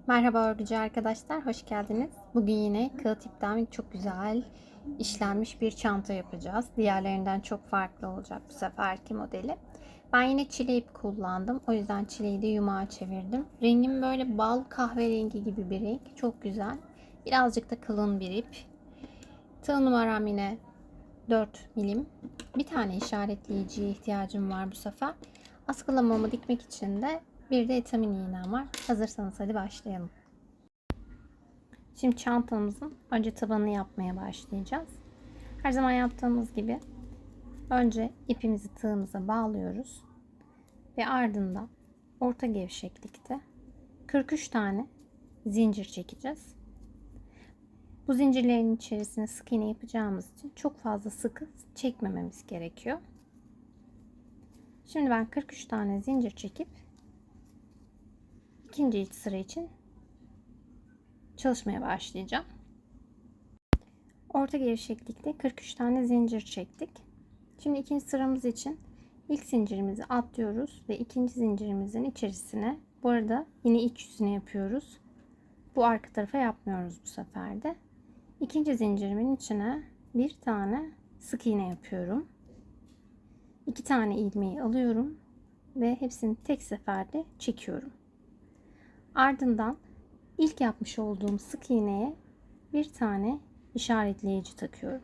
Merhaba örgücü arkadaşlar, hoş geldiniz. Bugün yine kağıt ipten çok güzel işlenmiş bir çanta yapacağız. Diğerlerinden çok farklı olacak bu seferki modeli. Ben yine çile ip kullandım. O yüzden çileyi de yumağa çevirdim. Rengim böyle bal kahverengi gibi bir renk. Çok güzel. Birazcık da kalın bir ip. Tığ numaram yine 4 milim. Bir tane işaretleyiciye ihtiyacım var bu sefer. Askılamamı dikmek için de bir de etamin iğnem var. Hazırsanız hadi başlayalım. Şimdi çantamızın önce tabanını yapmaya başlayacağız. Her zaman yaptığımız gibi önce ipimizi tığımıza bağlıyoruz ve ardından orta gevşeklikte 43 tane zincir çekeceğiz. Bu zincirlerin içerisine sık iğne yapacağımız için çok fazla sıkı çekmememiz gerekiyor. Şimdi ben 43 tane zincir çekip ikinci sıra için çalışmaya başlayacağım. Orta gevşeklikte 43 tane zincir çektik. Şimdi ikinci sıramız için ilk zincirimizi atlıyoruz ve ikinci zincirimizin içerisine, bu arada yine iç yüzüne yapıyoruz. Bu arka tarafa yapmıyoruz bu sefer de. İkinci zincirimin içine bir tane sık iğne yapıyorum. 2 tane ilmeği alıyorum ve hepsini tek seferde çekiyorum. Ardından ilk yapmış olduğum sık iğneye bir tane işaretleyici takıyorum.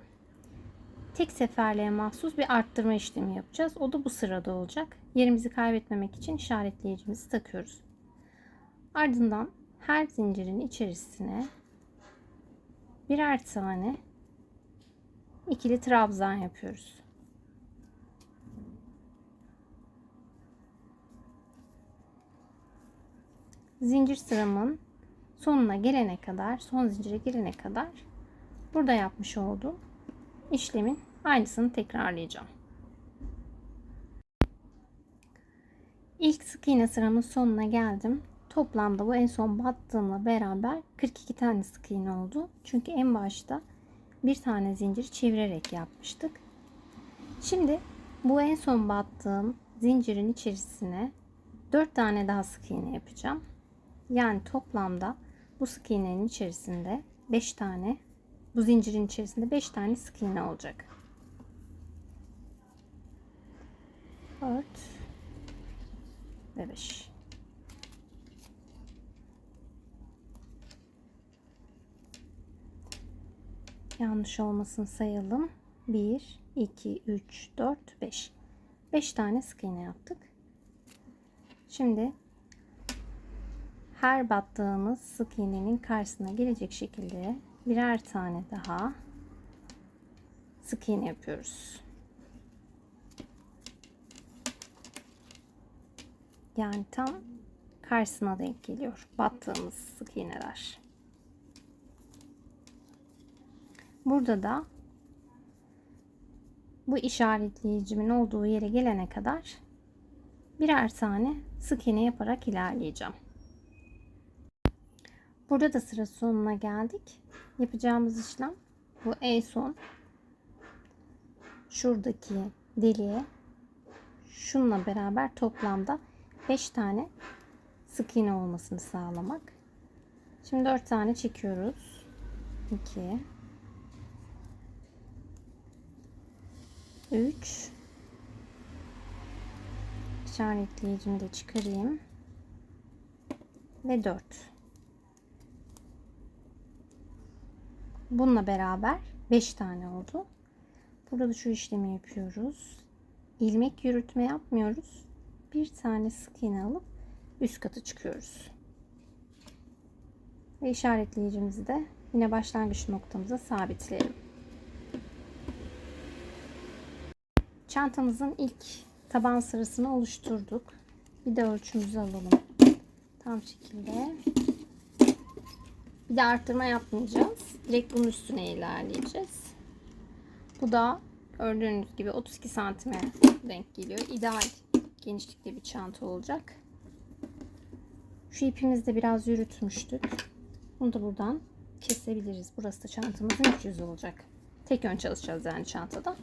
Tek seferliğe mahsus bir arttırma işlemi yapacağız. O da bu sırada olacak. Yerimizi kaybetmemek için işaretleyicimizi takıyoruz. Ardından her zincirin içerisine birer tane ikili trabzan yapıyoruz. Zincir sıramın sonuna gelene kadar, son zincire gelene kadar burada yapmış olduğum işlemin aynısını tekrarlayacağım. İlk sık iğne sıramın sonuna geldim. Toplamda bu en son battığımla beraber 42 tane sık iğne oldu. Çünkü en başta bir tane zincir çevirerek yapmıştık. Şimdi bu en son battığım zincirin içerisine 4 tane daha sık iğne yapacağım. Yani toplamda bu sık iğnenin içerisinde 5 tane, bu zincirin içerisinde 5 tane sık iğne olacak. 4 ve 5. Yanlış olmasın sayalım. 1, 2, 3, 4, 5. 5 tane sık iğne yaptık. Şimdi her battığımız sık iğnenin karşısına gelecek şekilde birer tane daha sık iğne yapıyoruz. Yani tam karşısına denk geliyor battığımız sık iğneler. Burada da bu işaretleyicimin olduğu yere gelene kadar birer tane sık iğne yaparak ilerleyeceğim. Burada da sıra sonuna geldik. Yapacağımız işlem bu en son şuradaki deliğe şununla beraber toplamda 5 tane sık iğne olmasını sağlamak. Şimdi 4 tane çekiyoruz. 2 3 işaretleyicimi de çıkarayım ve 4. Bununla beraber 5 tane oldu. Burada da şu işlemi yapıyoruz. İlmek yürütme yapmıyoruz. Bir tane sık iğne alıp üst kata çıkıyoruz. Ve işaretleyicimizi de yine başlangıç noktamıza sabitleyelim. Çantamızın ilk taban sırasını oluşturduk. Bir de ölçümüzü alalım. Tam şekilde. Bir de arttırma yapmayacağız. Direkt bunun üstüne ilerleyeceğiz. Bu da gördüğünüz gibi 32 santime denk geliyor. İdeal genişlikte bir çanta olacak. Şu ipimizi de biraz yürütmüştük. Bunu da buradan kesebiliriz. Burası da çantamızın iç yüzü olacak. Tek ön çalışacağız yani çantada.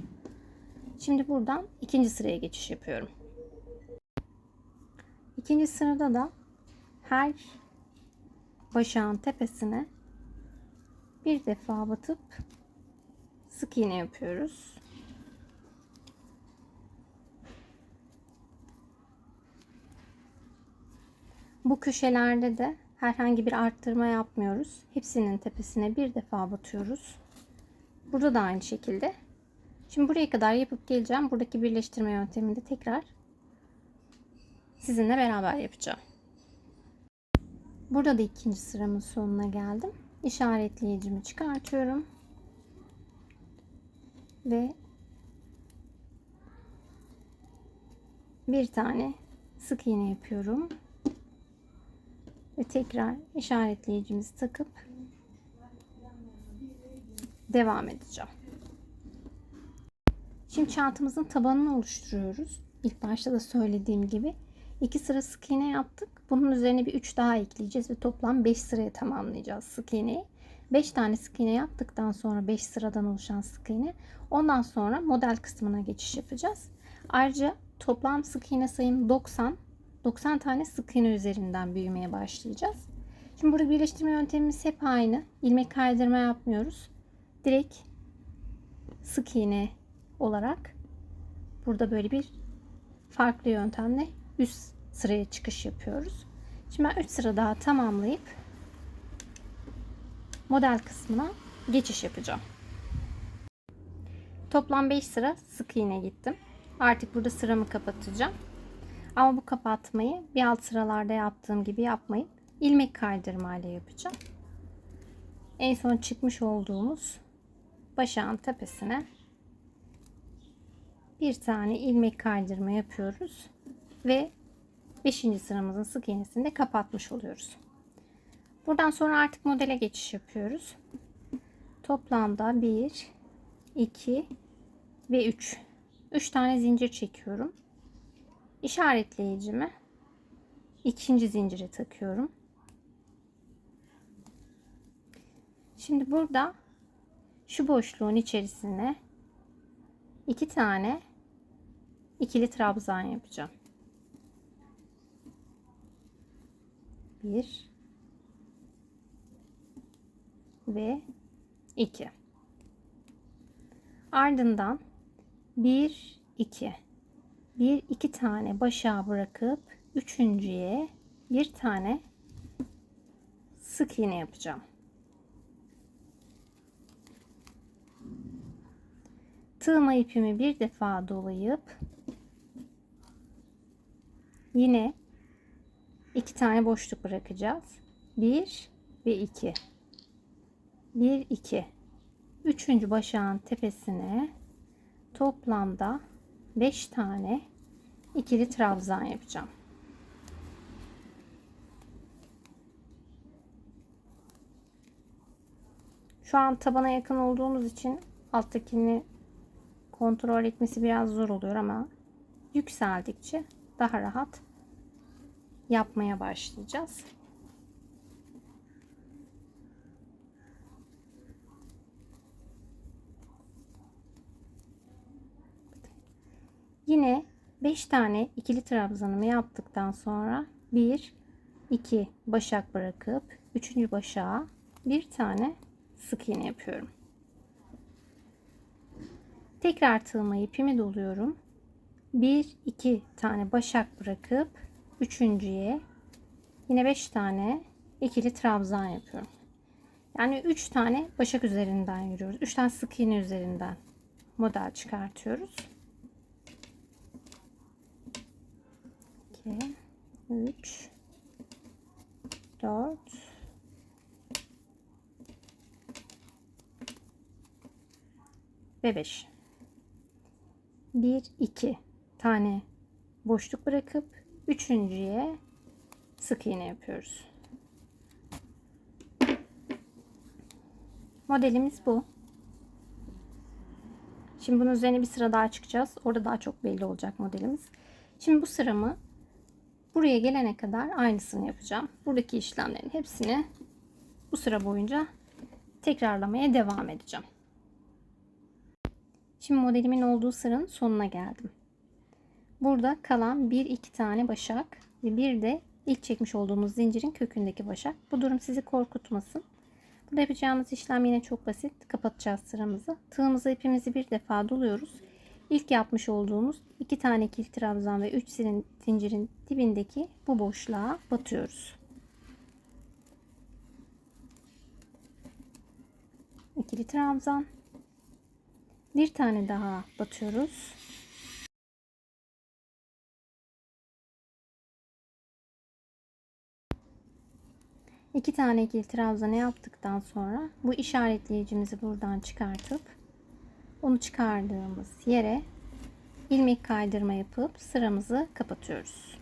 Şimdi buradan ikinci sıraya geçiş yapıyorum. İkinci sırada da her başağın tepesine bir defa batıp sık iğne yapıyoruz. Bu köşelerde de herhangi bir arttırma yapmıyoruz. Hepsinin tepesine bir defa batıyoruz. Burada da aynı şekilde. Şimdi buraya kadar yapıp geleceğim. Buradaki birleştirme yöntemini de tekrar sizinle beraber yapacağım. Burada da ikinci sıramın sonuna geldim. İşaretleyicimi çıkartıyorum. Ve bir tane sık iğne yapıyorum. Ve tekrar işaretleyicimizi takıp devam edeceğim. Şimdi çantamızın tabanını oluşturuyoruz. İlk başta da söylediğim gibi 2 sıra sık iğne yaptık. Bunun üzerine bir 3 daha ekleyeceğiz ve toplam 5 sıraya tamamlayacağız sık iğneyi. 5 tane sık iğne yaptıktan sonra 5 sıradan oluşan sık iğne. Ondan sonra model kısmına geçiş yapacağız. Ayrıca toplam sık iğne sayım 90. 90 tane sık iğne üzerinden büyümeye başlayacağız. Şimdi burada birleştirme yöntemimiz hep aynı. İlmek kaydırma yapmıyoruz. Direkt sık iğne olarak burada böyle bir farklı yöntemle üst sıraya çıkış yapıyoruz. Şimdi ben 3 sıra daha tamamlayıp model kısmına geçiş yapacağım. Toplam 5 sıra sık iğne gittim. Artık burada sıramı kapatacağım. Ama bu kapatmayı bir alt sıralarda yaptığım gibi yapmayıp ilmek kaydırma ile yapacağım. En son çıkmış olduğumuz başağın tepesine bir tane ilmek kaydırma yapıyoruz ve 5. sıramızın sık iğnesini de kapatmış oluyoruz. Buradan sonra artık modele geçiş yapıyoruz. Toplamda 1, 2 ve 3. 3 tane zincir çekiyorum. İşaretleyicimi ikinci zincire takıyorum. Şimdi burada şu boşluğun içerisine 2 tane ikili trabzan yapacağım. 1 ve 2. Ardından 1 2 2 tane başağı bırakıp üçüncüye bir tane sık iğne yapacağım. Tığma ipimi bir defa dolayıp yine 2 tane boşluk bırakacağız. 1 ve 2. 1 2. Üçüncü başağın tepesine toplamda 5 tane ikili trabzan yapacağım. Şu an tabana yakın olduğumuz için alttakini kontrol etmesi biraz zor oluyor ama yükseldikçe daha rahat yapmaya başlayacağız. Yine 5 tane ikili trabzanımı yaptıktan sonra 1 2 başak bırakıp 3. başağa bir tane sık iğne yapıyorum. Tekrar tığıma ipimi doluyorum. 1 2 tane başak bırakıp üçüncüye yine 5 tane ikili trabzan yapıyorum. Yani 3 tane başak üzerinden yürüyoruz. 3 tane sık iğne üzerinden model çıkartıyoruz. 2 3 4 ve 5. 1 2 tane boşluk bırakıp üçüncüye sık iğne yapıyoruz. Modelimiz bu. Şimdi bunun üzerine bir sıra daha çıkacağız. Orada daha çok belli olacak modelimiz. Şimdi bu sıramı buraya gelene kadar aynısını yapacağım. Buradaki işlemlerin hepsini bu sıra boyunca tekrarlamaya devam edeceğim. Şimdi modelimin olduğu sıranın sonuna geldim. Burada kalan 1-2 tane başak ve bir de İlk çekmiş olduğumuz zincirin kökündeki başak. Bu durum sizi korkutmasın. Burada yapacağımız işlem yine çok basit. Kapatacağız sıramızı. Tığımıza ipimizi bir defa doluyoruz. İlk yapmış olduğumuz 2 tane ikili trabzan ve 3 zincirin dibindeki bu boşluğa batıyoruz. İkili trabzan. Bir tane daha batıyoruz. İki tane ikili trabzanı yaptıktan sonra bu işaretleyicimizi buradan çıkartıp onu çıkardığımız yere ilmek kaydırma yapıp sıramızı kapatıyoruz.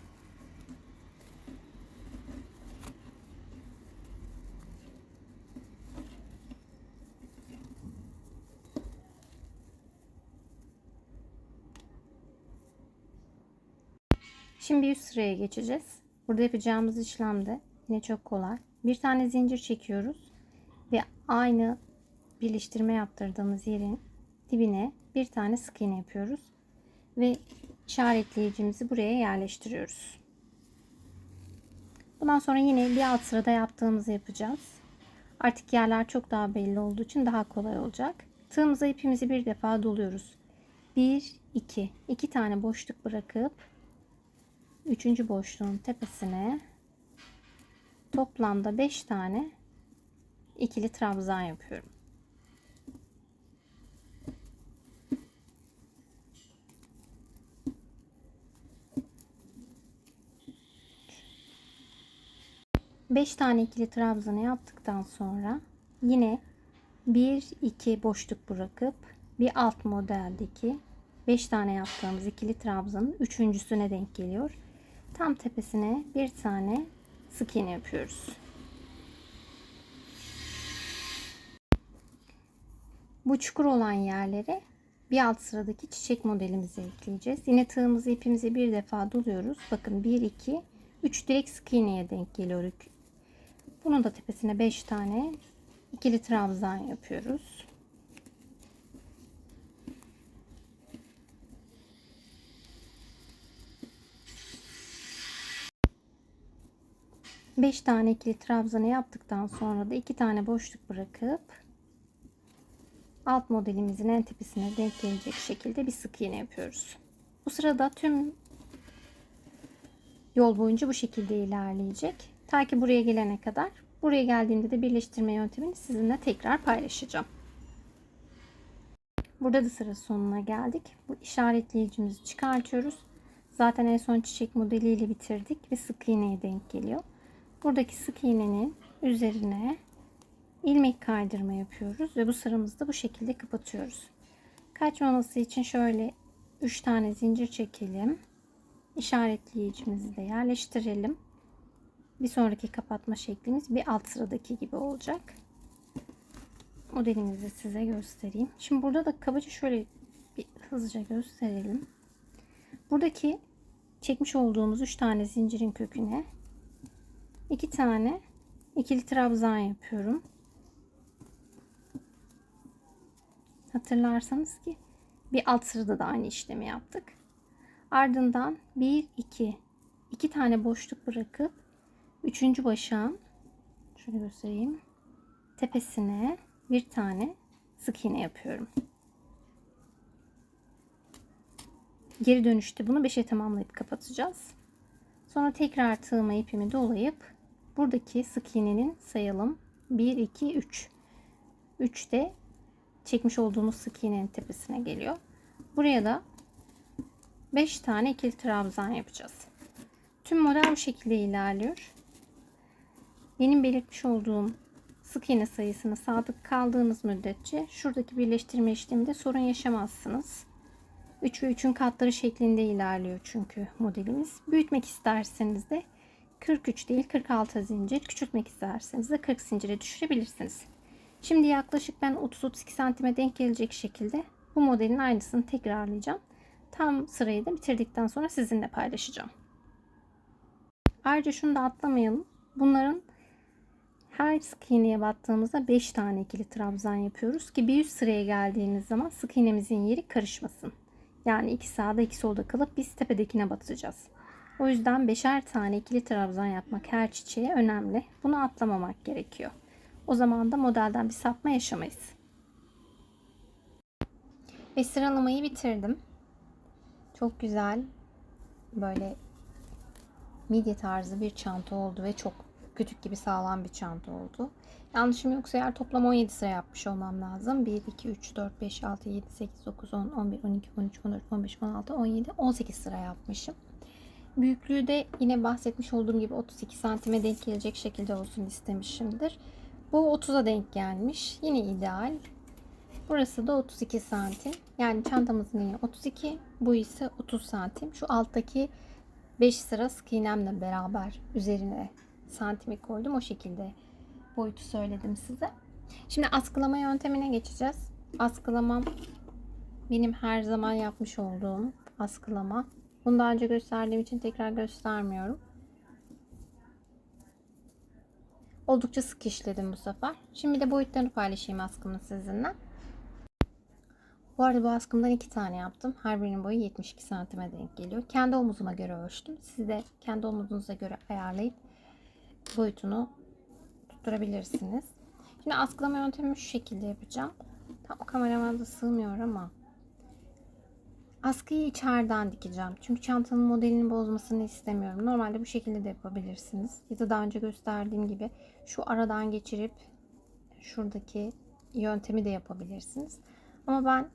Şimdi üst sıraya geçeceğiz. Burada yapacağımız işlem de yine çok kolay. Bir tane zincir çekiyoruz ve aynı birleştirme yaptırdığımız yerin dibine bir tane sık iğne yapıyoruz ve işaretleyicimizi buraya yerleştiriyoruz. Bundan sonra yine bir alt sırada yaptığımızı yapacağız. Artık yerler çok daha belli olduğu için daha kolay olacak. Tığımıza ipimizi bir defa doluyoruz. 1 2 tane boşluk bırakıp 3. boşluğun tepesine toplamda 5 tane ikili trabzan yapıyorum. Beş tane ikili trabzanı yaptıktan sonra yine 1-2 boşluk bırakıp bir alt modeldeki 5 tane yaptığımız ikili trabzanın üçüncüsüne denk geliyor. Tam tepesine bir tane sık iğne yapıyoruz. Bu çukur olan yerlere bir alt sıradaki çiçek modelimizi ekleyeceğiz. Yine tığımızı ipimizi bir defa doluyoruz. Bakın 1 2 3 direkt sık iğneye denk geliyor. Bunun da tepesine 5 tane ikili trabzan yapıyoruz. Beş tane ikili trabzanı yaptıktan sonra da 2 tane boşluk bırakıp alt modelimizin en tepesine denk gelecek şekilde bir sık iğne yapıyoruz. Bu sırada tüm yol boyunca bu şekilde ilerleyecek. Ta ki buraya gelene kadar. Buraya geldiğinde de birleştirme yöntemini sizinle tekrar paylaşacağım. Burada da sıra sonuna geldik. Bu işaretleyicimizi çıkartıyoruz. Zaten en son çiçek modeliyle bitirdik ve sık iğneye denk geliyor. Buradaki sık iğnenin üzerine ilmek kaydırma yapıyoruz ve bu sıramızı da bu şekilde kapatıyoruz. Kaçmaması için şöyle 3 tane zincir çekelim. İşaretleyicimizi de yerleştirelim. Bir sonraki kapatma şeklimiz bir alt sıradaki gibi olacak. Modelimizi size göstereyim. Şimdi burada da kabaca şöyle bir hızlıca gösterelim. Buradaki çekmiş olduğumuz 3 tane zincirin köküne 2 tane ikili trabzan yapıyorum. Hatırlarsanız ki bir alt sırada da aynı işlemi yaptık. Ardından 1 2 tane boşluk bırakıp 3. başağın şöyle göstereyim. Tepesine bir tane sık iğne yapıyorum. Geri dönüşte bunu 5'e tamamlayıp kapatacağız. Sonra tekrar tığıma ipimi dolayıp buradaki sık iğnenin sayalım 1 2 3. 3 de çekmiş olduğumuz sık iğnenin tepesine geliyor. Buraya da 5 tane ikili trabzan yapacağız. Tüm model bu şekilde ilerliyor. Benim belirtmiş olduğum sık iğne sayısına sadık kaldığınız müddetçe şuradaki birleştirme işleminde sorun yaşamazsınız. 3 ve 3'ün katları şeklinde ilerliyor çünkü modelimiz. Büyütmek isterseniz de 43 değil 46 zincir, küçültmek isterseniz de 40 zincire düşürebilirsiniz. Şimdi yaklaşık ben 30-32 santime denk gelecek şekilde bu modelin aynısını tekrarlayacağım. Tam sırayı da bitirdikten sonra sizinle paylaşacağım. Ayrıca şunu da atlamayalım. Bunların her sık iğneye battığımızda 5 tane ikili trabzan yapıyoruz ki bir üst sıraya geldiğimiz zaman sık iğnemizin yeri karışmasın. Yani iki sağda iki solda kalıp biz tepedekine batacağız. O yüzden beşer tane ikili trabzan yapmak her çiçeğe önemli. Bunu atlamamak gerekiyor. O zaman da modelden bir sapma yaşamayız. Ve sıralamayı bitirdim. Çok güzel böyle midye tarzı bir çanta oldu ve çok kütük gibi sağlam bir çanta oldu. Yanlışım yoksa eğer toplam 17 sıra yapmış olmam lazım. 1, 2, 3, 4, 5, 6, 7, 8, 9, 10, 11, 12, 13, 14, 15, 16, 17, 18 sıra yapmışım. Büyüklüğü de yine bahsetmiş olduğum gibi 32 santime denk gelecek şekilde olsun istemişimdir. Bu 30'a denk gelmiş. Yine ideal. Burası da 32 santim. Yani çantamızın yine 32. Bu ise 30 santim. Şu alttaki 5 sıra sık iğnemle beraber üzerine santimi koydum. O şekilde boyutu söyledim size. Şimdi askılama yöntemine geçeceğiz. Askılamam benim her zaman yapmış olduğum askılama. Bunu daha önce gösterdiğim için tekrar göstermiyorum. Oldukça sık işledim bu sefer. Şimdi de boyutlarını paylaşayım askımın sizinle. Bu arada bu askımdan 2 tane yaptım. Her birinin boyu 72 santime denk geliyor. Kendi omuzuma göre ölçtüm. Siz de kendi omuzunuza göre ayarlayıp boyutunu tutturabilirsiniz. Şimdi askılama yöntemimi şu şekilde yapacağım. Tam kameramda sığmıyor ama askıyı içeriden dikeceğim. Çünkü çantanın modelini bozmasını istemiyorum. Normalde bu şekilde de yapabilirsiniz. Ya da daha önce gösterdiğim gibi şu aradan geçirip şuradaki yöntemi de yapabilirsiniz. Ama ben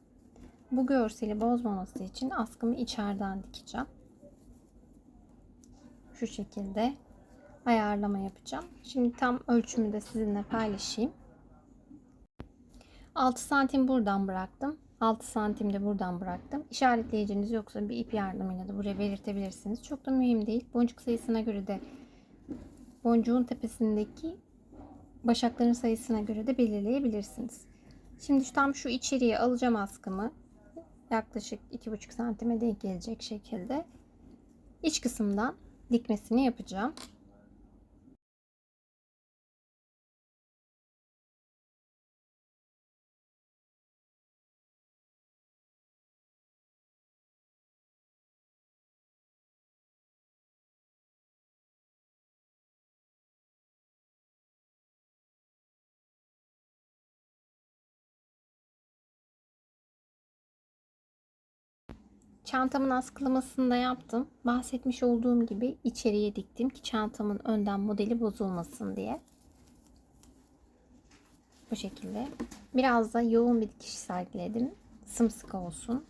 bu görseli bozmaması için askımı içeriden dikeceğim. Şu şekilde ayarlama yapacağım. Şimdi tam ölçümü de sizinle paylaşayım. 6 santim buradan bıraktım. 6 santim de buradan bıraktım. İşaretleyiciniz yoksa bir ip yardımıyla da buraya belirtebilirsiniz. Çok da mühim değil. Boncuk sayısına göre de boncuğun tepesindeki başakların sayısına göre de belirleyebilirsiniz. Şimdi tam şu içeriye alacağım askımı. Yaklaşık 2,5 santime denk gelecek şekilde iç kısımdan dikmesini yapacağım. Çantamın askılamasını da yaptım. Bahsetmiş olduğum gibi içeriye diktim ki çantamın önden modeli bozulmasın diye. Bu şekilde. Biraz da yoğun bir dikiş sergiledim. Sımsıkı olsun.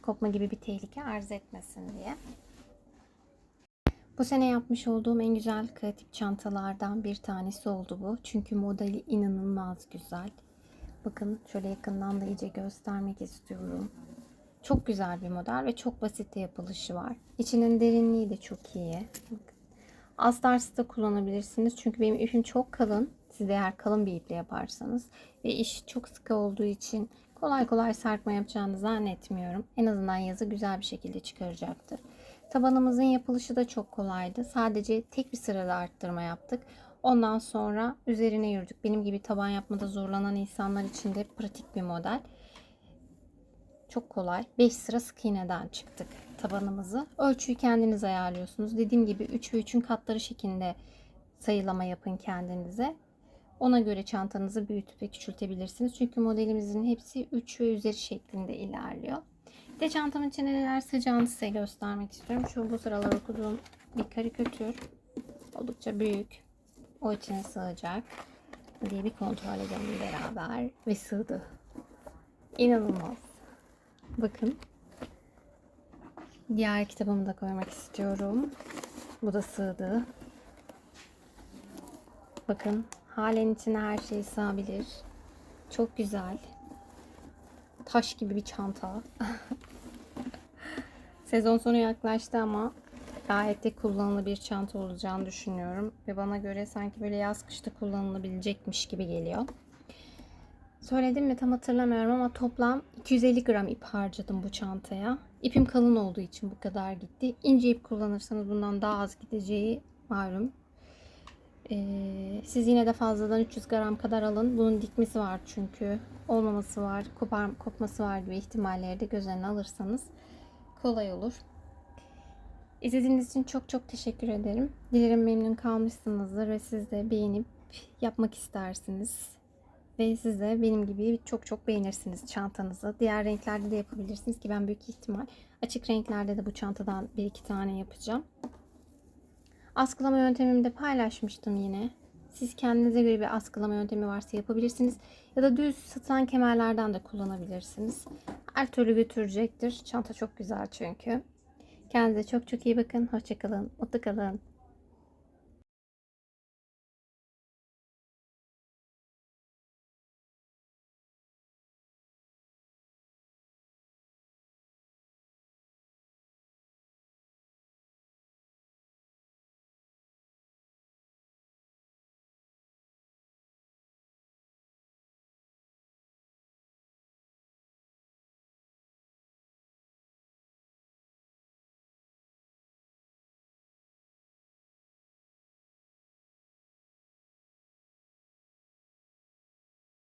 Kopma gibi bir tehlike arz etmesin diye. Bu sene yapmış olduğum en güzel kreatif çantalardan bir tanesi oldu bu. Çünkü modeli inanılmaz güzel. Bakın şöyle yakından da iyice göstermek istiyorum. Çok güzel bir model ve çok basit de yapılışı var. İçinin derinliği de çok iyi. Astarsı da kullanabilirsiniz. Çünkü benim ipim çok kalın. Siz de eğer kalın bir iple yaparsanız ve iş çok sıkı olduğu için kolay kolay sarkma yapacağını zannetmiyorum. En azından yazı güzel bir şekilde çıkaracaktır. Tabanımızın yapılışı da çok kolaydı. Sadece tek bir sırada arttırma yaptık. Ondan sonra üzerine yürüdük. Benim gibi taban yapmada zorlanan insanlar için de pratik bir model. Çok kolay. 5 sıra sık iğneden çıktık tabanımızı. Ölçüyü kendiniz ayarlıyorsunuz. Dediğim gibi 3 ve 3'ün katları şeklinde sayılama yapın kendinize. Ona göre çantanızı büyütüp ve küçültebilirsiniz. Çünkü modelimizin hepsi 3 ve üzeri şeklinde ilerliyor. Bir de çantamın içine neler sığacağını size göstermek istiyorum. Şu bu sıralar okuduğum bir karikatür. Oldukça büyük. O içine sığacak diye bir kontrol edelim beraber. Ve sığdı. İnanılmaz. Bakın. Diğer kitabımı da koymak istiyorum. Bu da sığdı. Bakın. Halen içine her şey sığabilir. Çok güzel. Taş gibi bir çanta. Sezon sonu yaklaştı ama gayet de kullanılı bir çanta olacağını düşünüyorum. Ve bana göre sanki böyle yaz kışta kullanılabilecekmiş gibi geliyor. Söyledim mi tam hatırlamıyorum ama toplam 250 gram ip harcadım bu çantaya. İpim kalın olduğu için bu kadar gitti. İnce ip kullanırsanız bundan daha az gideceği malum. Siz yine de fazladan 300 gram kadar alın. Bunun dikmesi var çünkü. Olmaması var, kopması var gibi ihtimalleri de göz önüne alırsanız kolay olur. İzlediğiniz için çok çok teşekkür ederim. Dilerim memnun kalmışsınızdır ve siz de beğenip yapmak istersiniz. Ve siz de benim gibi çok çok beğenirsiniz çantanızı. Diğer renklerde de yapabilirsiniz ki ben büyük ihtimal açık renklerde de bu çantadan bir iki tane yapacağım. Askılama yöntemimi de paylaşmıştım yine. Siz kendinize göre bir askılama yöntemi varsa yapabilirsiniz. Ya da düz satan kemerlerden de kullanabilirsiniz. Her türlü götürecektir. Çanta çok güzel çünkü. Kendinize çok çok iyi bakın. Hoşça kalın. Mutlu kalın.